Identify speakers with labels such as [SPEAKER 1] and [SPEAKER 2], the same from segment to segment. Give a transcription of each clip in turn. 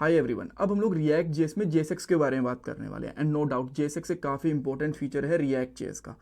[SPEAKER 1] Hi everyone, अब हम लोग रिएक्ट जेएस में जेएसएक्स के बारे में बात करने वाले हैं। एंड नो डाउट जेएसएक्स एक काफ़ी इंपॉर्टेंट फीचर है रिएक्ट जेएस का।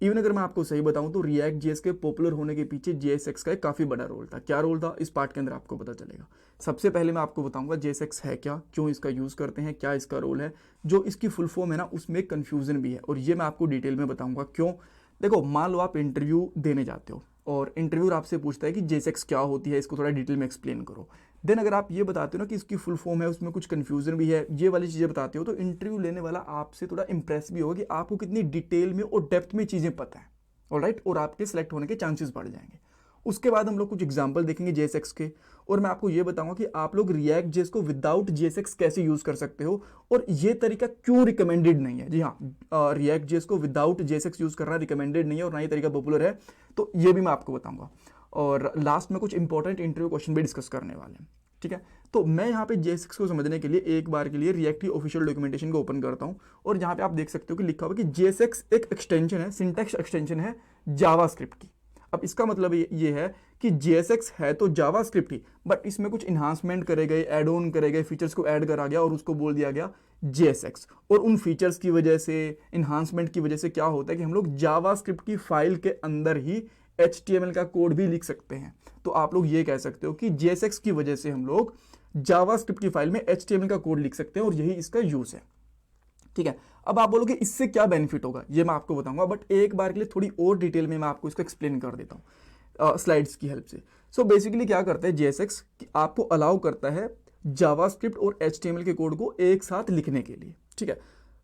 [SPEAKER 1] इवन अगर मैं आपको सही बताऊं तो रिएक्ट जेएस के पॉपुलर होने के पीछे जेएसएक्स का एक काफ़ी बड़ा रोल था। क्या रोल था, इस पार्ट के अंदर आपको पता चलेगा। सबसे पहले मैं आपको बताऊंगा जेएसएक्स है क्या, क्यों इसका यूज़ करते हैं, क्या इसका रोल है। जो इसकी फुल फॉर्म है ना, उसमें एक कन्फ्यूज़न भी है और ये मैं आपको डिटेल में बताऊंगा क्यों। देखो, मान लो आप इंटरव्यू देने जाते हो और इंटरव्यूअर आपसे पूछता है कि जेएसएक्स क्या होती है, इसको थोड़ा डिटेल में एक्सप्लेन करो। देन अगर आप ये बताते हो ना कि इसकी फुल फॉर्म है, उसमें कुछ कन्फ्यूजन भी है, ये वाली चीज़ें बताते हो, तो इंटरव्यू लेने वाला आपसे थोड़ा इंप्रेस भी होगा कि आपको कितनी डिटेल में और डेप्थ में चीज़ें पता है। ऑलराइट, और आपके सेलेक्ट होने के चांसेस बढ़ जाएंगे। उसके बाद हम लोग कुछ एग्जांपल देखेंगे जेएसएक्स के, और मैं आपको ये बताऊंगा कि आप लोग रिएक्ट जेएस को विदाउट जेएसएक्स कैसे यूज कर सकते हो और ये तरीका क्यों रिकमेंडेड नहीं है। जी हाँ, रिएक्ट जेएस को विदाउट जेएसएक्स यूज करना रिकमेंडेड नहीं है और ना ही तरीका पॉपुलर है, तो ये भी मैं आपको बताऊंगा। और लास्ट में कुछ इंपॉर्टेंट इंटरव्यू क्वेश्चन भी डिस्कस करने वाले हैं। ठीक है, तो मैं यहाँ पे जेएसएक्स को समझने के लिए एक बार के लिए रिएक्ट की ऑफिशियल डॉक्यूमेंटेशन को ओपन करता हूँ और यहाँ पे आप देख सकते हो कि लिखा हुआ कि जेएसएक्स एक एक्सटेंशन है, सिंटैक्स एक्सटेंशन है जावास्क्रिप्ट की। अब इसका मतलब ये है कि जेएसएक्स है तो जावास्क्रिप्ट ही, बट इसमें कुछ इन्हांसमेंट करे गए, एड ऑन करे गए, फीचर्स को ऐड करा गया और उसको बोल दिया गया जेएसएक्स। और उन फीचर्स की वजह से, इन्हांसमेंट की वजह से क्या होता है कि हम लोग जावास्क्रिप्ट की फाइल के अंदर ही HTML का कोड भी लिख सकते हैं। तो आप लोग ये कह सकते हो कि जेएसएक्स की वजह से हम लोग जावास्क्रिप्ट की फाइल में HTML का कोड लिख सकते हैं और यही इसका यूज है। ठीक है, अब आप बोलोगे इससे क्या बेनिफिट होगा, ये मैं आपको बताऊंगा, बट एक बार के लिए थोड़ी और डिटेल में मैं आपको इसको एक्सप्लेन कर देता हूँ स्लाइड्स की हेल्प से। सो बेसिकली क्या करता है जेएसएक्स, आपको अलाउ करता है जावास्क्रिप्ट और HTML के कोड को एक साथ लिखने के लिए। ठीक है,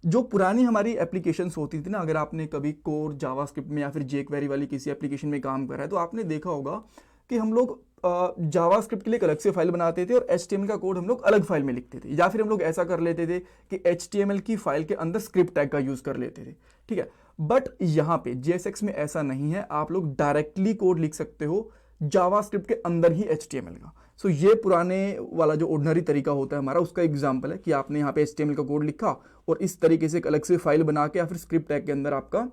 [SPEAKER 1] जो पुरानी हमारी एप्लीकेशंस होती थी ना, अगर आपने कभी कोर जावास्क्रिप्ट में या फिर जेक्वेरी वाली किसी एप्लीकेशन में काम करा है तो आपने देखा होगा कि हम लोग जावास्क्रिप्ट के लिए एक अलग से फाइल बनाते थे और HTML का कोड हम लोग अलग फाइल में लिखते थे, या फिर हम लोग ऐसा कर लेते थे कि HTML की फाइल के अंदर स्क्रिप्ट टैग का यूज कर लेते थे। ठीक है, बट यहाँ पे जेएसएक्स में ऐसा नहीं है, आप लोग डायरेक्टली कोड लिख सकते हो जावास्क्रिप्ट के अंदर ही HTML का। सो ये पुराने वाला जो ऑर्डिनरी तरीका होता है हमारा, उसका एग्जाम्पल है कि आपने यहाँ पे HTML का कोड लिखा और इस तरीके से एक अलग से फाइल बना के या फिर स्क्रिप्ट टैग के अंदर आपका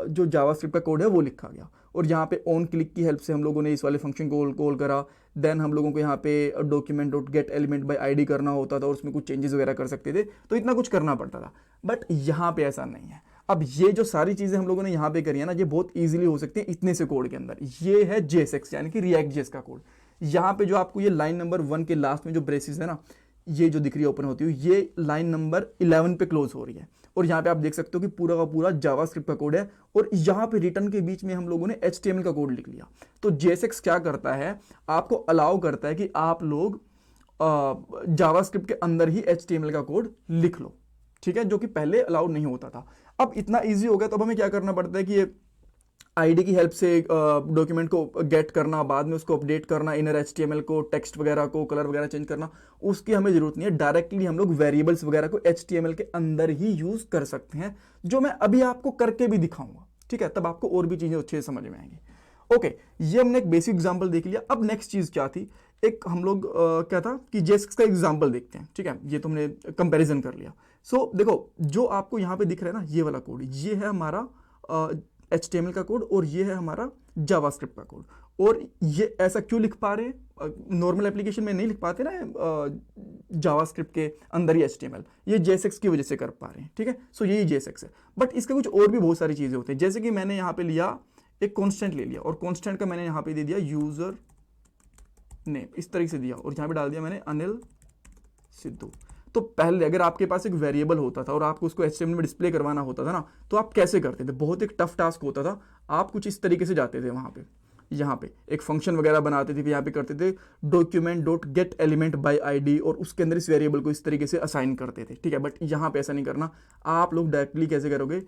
[SPEAKER 1] जो जावास्क्रिप्ट का कोड है वो लिखा गया। और यहाँ पे ऑन क्लिक की हेल्प से हम लोगों ने इस वाले फंक्शन को कॉल करा। देन हम लोगों को यहाँ पे document dot gate element by ID करना होता था और उसमें कुछ चेंजेस वगैरह कर सकते थे, तो इतना कुछ करना पड़ता था। बट यहाँ पे ऐसा नहीं है। अब ये जो सारी चीज़ें हम लोगों ने यहाँ पे करी है ना, ये बहुत ईजिली हो सकती है इतने से कोड के अंदर। ये है जेएसएक्स यानी कि रिएक्ट जेएस का कोड। यहाँ पे जो आपको ये लाइन नंबर 1 के लास्ट में जो ब्रेसेस है ना, ये जो दिख रही है ओपन होती हुई, ये लाइन नंबर 11 पे क्लोज हो रही है। और यहाँ पे आप देख सकते हो कि पूरा का पूरा जावास्क्रिप्ट का कोड है और यहाँ पे रिटर्न के बीच में हम लोगों ने HTML का कोड लिख लिया। तो जेएसएक्स क्या करता है, आपको अलाउ करता है कि आप लोग जावास्क्रिप्ट के अंदर ही HTML का कोड लिख लो। ठीक है, जो कि पहले अलाउड नहीं होता था। अब इतना ईजी हो गया तो अब हमें क्या करना पड़ता है कि ये आईडी की हेल्प से डॉक्यूमेंट को गेट करना, बाद में उसको अपडेट करना, इनर HTML को, टेक्स्ट वगैरह को, कलर वगैरह चेंज करना, उसकी हमें जरूरत नहीं है। डायरेक्टली हम लोग वेरिएबल्स वगैरह को HTML के अंदर ही यूज कर सकते हैं, जो मैं अभी आपको करके भी दिखाऊंगा। ठीक है, तब आपको और भी चीजें अच्छे से समझ में आएंगी। ओके, ये हमने एक बेसिक एग्जांपल देख लिया। अब नेक्स्ट चीज क्या थी, एक हम लोग क्या था कि जेएसएक्स का एग्जांपल देखते हैं। ठीक है, ये तो हमने कंपैरिजन कर लिया। सो देखो, जो आपको यहाँ पे दिख रहा है ना, ये वाला कोड, ये है हमारा HTML का कोड और ये है हमारा जावास्क्रिप्ट का कोड। और ये ऐसा क्यों लिख पा रहे हैं, नॉर्मल एप्लीकेशन में नहीं लिख पाते ना जावास्क्रिप्ट के अंदर ही HTML, ये जेएसएक्स की वजह से कर पा रहे हैं। ठीक है, सो यही जेएसएक्स है। बट इसके कुछ और भी बहुत सारी चीजें होती हैं, जैसे कि मैंने यहाँ पे लिया एक कॉन्स्टेंट ले लिया और कॉन्स्टेंट का मैंने यहाँ पे दे दिया यूजर नेम, इस तरीके से दिया, और यहाँ पे डाल दिया मैंने अनिल सिद्धू। तो पहले अगर आपके पास एक वेरिएबल होता था और आपको उसको HTML में डिस्प्ले करवाना होता था ना, तो आप कैसे करते थे, बहुत एक टफ टास्क होता था। आप कुछ इस तरीके से जाते थे वहाँ पे, यहाँ पे एक फंक्शन वगैरह बनाते थे, यहाँ पे करते थे document dot gate element by ID और उसके अंदर इस वेरिएबल को इस तरीके से असाइन करते थे। ठीक है, बट यहाँ पे ऐसा नहीं करना। आप लोग डायरेक्टली कैसे करोगे,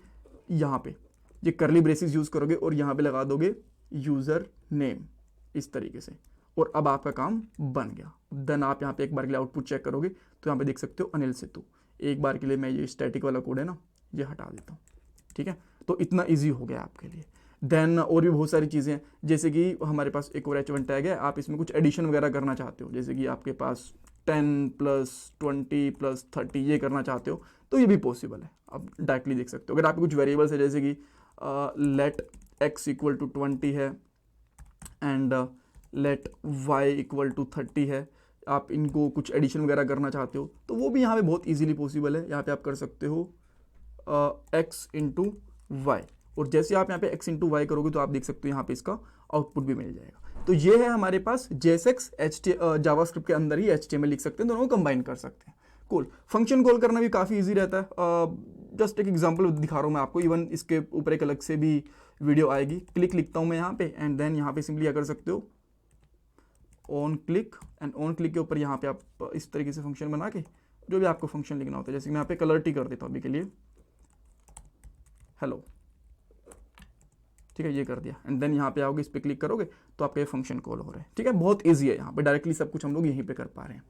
[SPEAKER 1] यहाँ पे ये करली ब्रेसेस यूज करोगे और यहाँ पे लगा दोगे यूजर नेम इस तरीके से, और अब आपका काम बन गया। देन आप यहाँ पे एक बार के लिए आउटपुट चेक करोगे तो यहाँ पे देख सकते हो अनिल सिद्धू। एक बार के लिए मैं ये स्टैटिक वाला कोड है ना, ये हटा देता हूँ। ठीक है, तो इतना इजी हो गया आपके लिए। देन और भी बहुत सारी चीज़ें हैं, जैसे कि हमारे पास एक और H1 टैग है, आप इसमें कुछ एडिशन वगैरह करना चाहते हो, जैसे कि आपके पास 10 + 20 + 30 ये करना चाहते हो, तो ये भी पॉसिबल है। आप डायरेक्टली देख सकते हो। अगर आपके कुछ वेरिएबल्स है, जैसे कि लेट x = 20 है एंड लेट y = 30 है, आप इनको कुछ एडिशन वगैरह करना चाहते हो तो वो भी यहाँ पे बहुत इजीली पॉसिबल है। यहाँ पे आप कर सकते हो x इंटू वाई, और जैसे आप यहाँ पे x इंटू वाई करोगे तो आप देख सकते हो यहाँ पे इसका आउटपुट भी मिल जाएगा। तो ये है हमारे पास JSX जावास्क्रिप्ट के अंदर ही HTML लिख सकते हैं, दोनों को कंबाइन कर सकते हैं। कूल। फंक्शन कॉल करना भी काफ़ी इजी रहता है। जस्ट एक एग्जांपल दिखा रहा हूँ मैं आपको, इवन इसके ऊपर एक अलग से भी वीडियो आएगी। क्लिक लिखता हूँ मैं यहाँ पे एंड देन यहाँ पे सिंपली क्या कर सकते हो, on click, and on click के ऊपर यहाँ पे आप इस तरीके से फंक्शन बना के जो भी आपको फंक्शन लिखना होता है, जैसे मैं यहाँ पे कलर टी कर देता हूँ अभी के लिए, हेलो, ठीक है, ये कर दिया। एंड देन यहाँ पे आओगे, इस पर क्लिक करोगे तो आपका ये फंक्शन कॉल हो रहा है। ठीक है, बहुत ईजी है, यहाँ पे डायरेक्टली सब कुछ हम लोग यहीं पे कर पा रहे हैं।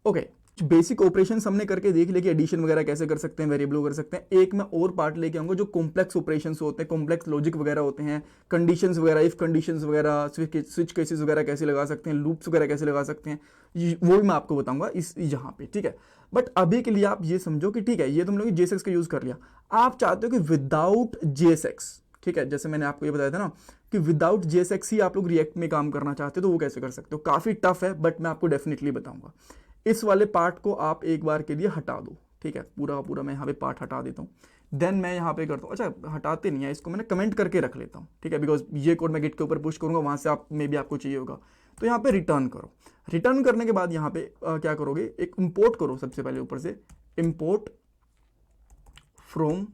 [SPEAKER 1] ओके, बेसिक ऑपरेशंस हमने करके देख लिया कि एडिशन वगैरह कैसे कर सकते हैं, वेरिएबल कर सकते हैं। एक मैं और पार्ट लेके आऊँगा जो कॉम्प्लेक्स ऑपरेशंस होते हैं, कॉम्प्लेक्स लॉजिक वगैरह होते हैं, कंडीशंस वगैरह, इफ कंडीशंस वगैरह, स्विच केसेस वगैरह कैसे लगा सकते हैं, लूप्स वगैरह कैसे लगा सकते हैं, वो भी मैं आपको बताऊंगा इस यहाँ पे। ठीक है, बट अभी के लिए आप ये समझो कि ठीक है, ये तुम लोग JSX का यूज़ कर लिया, आप चाहते हो कि विदाउट JSX, ठीक है, जैसे मैंने आपको ये बताया था ना कि विदाउट JSX ही आप लोग रिएक्ट में काम करना चाहते हो, तो वो कैसे कर सकते हो। काफ़ी टफ है बट मैं आपको डेफिनेटली बताऊंगा। इस वाले पार्ट को आप एक बार के लिए हटा दो। ठीक है, पूरा पूरा मैं यहाँ पे पार्ट हटा देता हूँ। देन मैं यहाँ पे करता हूँ, अच्छा हटाते नहीं है, इसको मैंने कमेंट करके रख लेता हूँ। ठीक है, बिकॉज ये कोड मैं गिट के ऊपर पुश करूँगा, वहाँ से आप में भी आपको चाहिए होगा। तो यहाँ पे रिटर्न करो। रिटर्न करने के बाद यहाँ पे क्या करोगे, एक इंपोर्ट करो सबसे पहले ऊपर से, इंपोर्ट फ्रॉम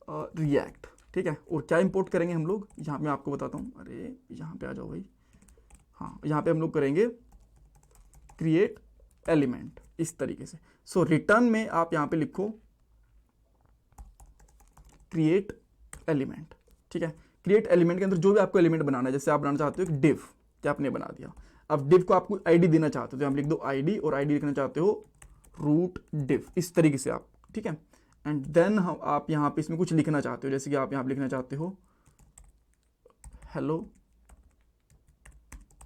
[SPEAKER 1] रिएक्ट। ठीक है, और क्या इंपोर्ट करेंगे हम लोग, यहाँ मैं आपको बताता हूँ। अरे यहाँ पे आ जाओ भाई, हाँ, यहाँ पे हम लोग करेंगे क्रिएट एलिमेंट इस तरीके से। सो रिटर्न में आप यहाँ पे लिखो क्रिएट एलिमेंट। ठीक है, क्रिएट एलिमेंट के अंदर जो भी आपको एलिमेंट बनाना है, जैसे आप बनाना चाहते हो एक डिव, क्या आपने बना दिया। अब डिव को आपको आईडी देना चाहते हो तो आप लिख दो आईडी, और आईडी लिखना चाहते हो रूट डिव, इस तरीके से आप। ठीक है, एंड देन आप यहाँ पे इसमें कुछ लिखना चाहते हो, जैसे कि आप यहाँ पे लिखना चाहते हो हेलो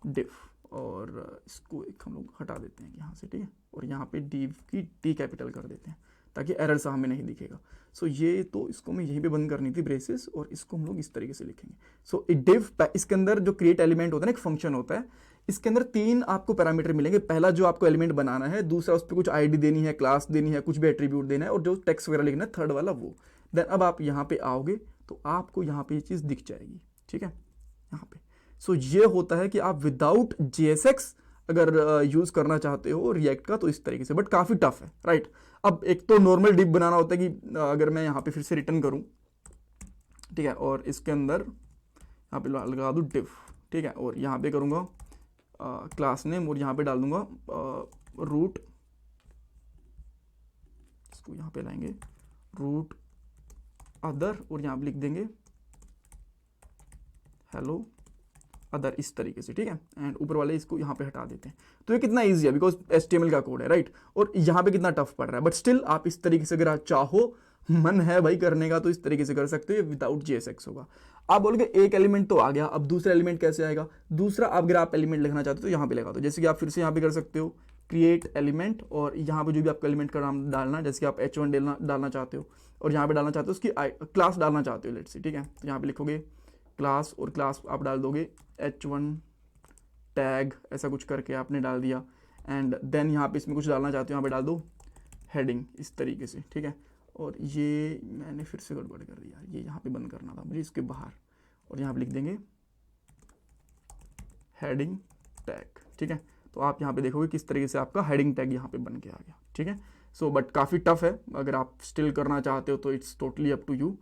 [SPEAKER 1] डिव, और इसको एक हम लोग हटा देते हैं यहाँ से। ठीक है, और यहाँ पे डिव की टी कैपिटल कर देते हैं ताकि एरर सा हमें नहीं दिखेगा। सो ये तो इसको मैं यहीं पे बंद करनी थी ब्रेसेस, और इसको हम लोग इस तरीके से लिखेंगे। सो डिव, इसके अंदर जो क्रिएट एलिमेंट होता है ना, एक फंक्शन होता है, इसके अंदर 3 आपको पैरामीटर मिलेंगे। पहला जो आपको एलिमेंट बनाना है, दूसरा उस पर कुछ आईडी देनी है, क्लास देनी है, कुछ भी एट्रीब्यूट देना है, और जो टेक्स्ट वगैरह लिखना है थर्ड वाला वो। देन अब आप यहाँ पे आओगे तो आपको यहाँ पे ये चीज़ दिख जाएगी। ठीक है, यहाँ पे। सो ये होता है कि आप विदाउट JSX अगर यूज़ करना चाहते हो रिएक्ट का तो इस तरीके से, बट काफ़ी टफ है, राइट। अब एक तो नॉर्मल डिव बनाना होता है कि अगर मैं यहाँ पे फिर से रिटर्न करूँ, ठीक है, और इसके अंदर यहाँ पे लगा दूँ डिव। ठीक है, और यहाँ पे करूँगा क्लास नेम, और यहाँ पे डाल दूंगा रूट, इसको यहाँ पे लाएंगे रूट अदर, और यहाँ पे लिख देंगे हेलो अदर, इस तरीके से। ठीक है, एंड ऊपर वाले इसको यहाँ पे हटा देते हैं। तो ये कितना इजी है, बिकॉज HTML का कोड है, राइट। और यहाँ पे कितना टफ पड़ रहा है, बट स्टिल आप इस तरीके से अगर आप चाहो, मन है भाई करने का, तो इस तरीके से कर सकते हो। ये विदाउट JSX होगा। आप बोलोगे एक एलिमेंट तो आ गया, अब दूसरा एलिमेंट कैसे आएगा। दूसरा अगर आप एलिमेंट लिखना चाहते हो तो यहाँ पे लगा दो, जैसे कि आप फिर से यहाँ पे कर सकते हो क्रिएट एलिमेंट, और यहाँ पे जो भी आपका एलिमेंट का नाम डालना है, जैसे कि आप H1 डालना चाहते हो, और यहाँ पे डालना चाहते हो उसकी क्लास डालना चाहते हो, लेट्स से। ठीक है, तो यहाँ पे लिखोगे क्लास, और क्लास आप डाल दोगे H1 टैग, ऐसा कुछ करके आपने डाल दिया। एंड देन यहाँ पे इसमें कुछ डालना चाहते हो, यहाँ पे डाल दो हेडिंग, इस तरीके से। ठीक है, और ये मैंने फिर से गड़बड़ कर दिया, ये यहाँ पे बंद करना था मुझे, इसके बाहर, और यहाँ पे लिख देंगे हेडिंग टैग। ठीक है, तो आप यहाँ पे देखोगे किस तरीके से आपका हेडिंग टैग यहाँ पे बन के आ गया। ठीक है, सो बट काफ़ी टफ है, अगर आप स्टिल करना चाहते हो तो it's totally up to you.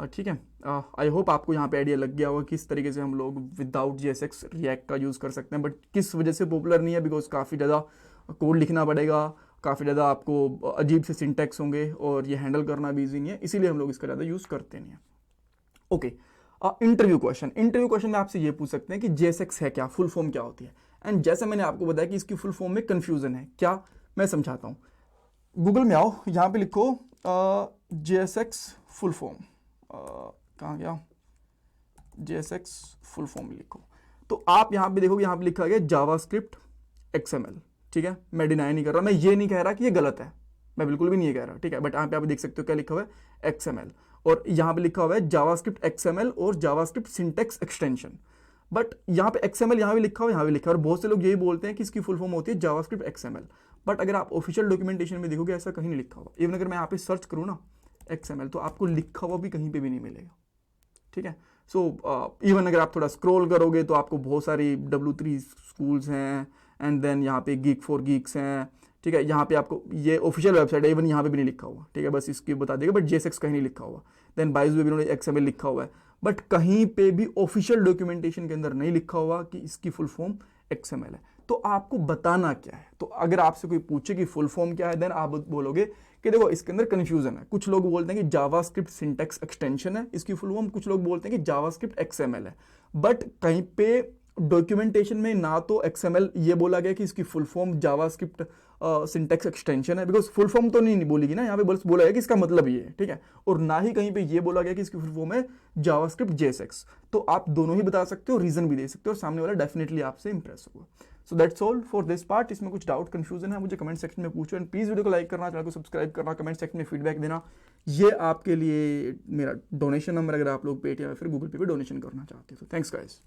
[SPEAKER 1] ठीक है, आई होप आपको यहाँ पे आइडिया लग गया होगा किस तरीके से हम लोग विदाउट JSX रिएक्ट का यूज़ कर सकते हैं। बट किस वजह से पॉपुलर नहीं है, बिकॉज काफ़ी ज़्यादा कोड लिखना पड़ेगा, काफ़ी ज़्यादा आपको अजीब से सिंटैक्स होंगे, और ये हैंडल करना भी ईजी नहीं है, इसीलिए हम लोग इसका ज़्यादा यूज़ करते नहीं है। ओके, इंटरव्यू क्वेश्चन में आपसे ये पूछ सकते हैं कि JSX है क्या, फुल फॉर्म क्या होती है। एंड जैसे मैंने आपको बताया कि इसकी फुल फॉर्म में कन्फ्यूज़न है क्या, मैं समझाता हूँ। गूगल में आओ, यहाँ पे लिखो JSX फुल फॉर्म, कहाँ गया, JSX फुल फॉर्म लिखो, तो आप यहाँ पे देखोगे, यहाँ पे लिखा गया जावास्क्रिप्ट XML। ठीक है, मैं डिनाई नहीं कर रहा, मैं ये नहीं कह रहा कि ये गलत है, मैं बिल्कुल भी नहीं ये कह रहा। ठीक है, बट यहाँ पे आप देख सकते हो क्या लिखा हुआ है XML, और यहाँ पे लिखा हुआ है जावास्क्रिप्ट XML और जावास्क्रिप्ट सिंटैक्स एक्सटेंशन। बट यहाँ पे XML यहाँ भी लिखा हुआ, यहाँ भी लिखा हुआ, और बहुत से लोग यही बोलते हैं कि इसकी फुल फॉर्म होती है जावास्क्रिप्ट XML, बट अगर आप ऑफिशियल डॉक्यूमेंटेशन में देखोगे ऐसा कहीं नहीं लिखा हुआ। इवन अगर मैं यहाँ पे सर्च करूँ ना XML, तो आपको लिखा हुआ भी कहीं पे भी नहीं मिलेगा, ठीक है। सो इवन अगर आप थोड़ा स्क्रॉल करोगे तो आपको बहुत सारी W3 स्कूल्स हैं, एंड देन यहाँ पे गीक फॉर गीक्स हैं, ठीक है। यहाँ पे आपको ये ऑफिशियल वेबसाइट है, इवन यहाँ पे भी नहीं लिखा हुआ, ठीक है, बस इसकी बता देगा, बट JSX कहीं नहीं लिखा हुआ। देन बाइज वेबिनार XML लिखा हुआ है, बट कहीं पे भी ऑफिशियल डॉक्यूमेंटेशन के अंदर नहीं लिखा हुआ कि इसकी फुल फॉर्म XML है। तो आपको बताना क्या है? तो अगर आपसे कोई पूछे कि फुल फॉर्म क्या है, देन आप बोलोगे कि देखो इसके अंदर कंफ्यूजन है। कुछ लोग बोलते हैं कि जावास्क्रिप्ट सिंटैक्स एक्सटेंशन है इसकी फुल फॉर्म, कुछ लोग बोलते हैं कि जावास्क्रिप्ट XML है, बट कहीं पे डॉक्यूमेंटेशन में ना तो XML ये बोला गया कि इसकी full form JavaScript syntax extension है, बिकॉज फुल फॉर्म तो नहीं बोलेगी ना, यहाँ पे बस बोला गया कि इसका मतलब ये है, ठीक है। और ना ही कहीं पे ये बोला गया कि इसकी फुल फॉर्म है जावास्क्रिप्ट JSX। तो आप दोनों ही बता सकते हो, रीजन भी दे सकते हो, और सामने वाला डेफिनेटली आपसे इंप्रेस होगा। So that's all for this part. इसमें कुछ डाउट कंफ्यूजन है मुझे कमेंट सेक्शन में पूछो, एंड प्लीज वीडियो को लाइक करना, चैनल को सब्सक्राइब करना, कमेंट सेक्शन में फीडबैक देना। ये आपके लिए मेरा डोनेशन नंबर, अगर आप लोग पेटीएम या फिर गूगल पे डोनेशन करना चाहते हो। Thanks guys.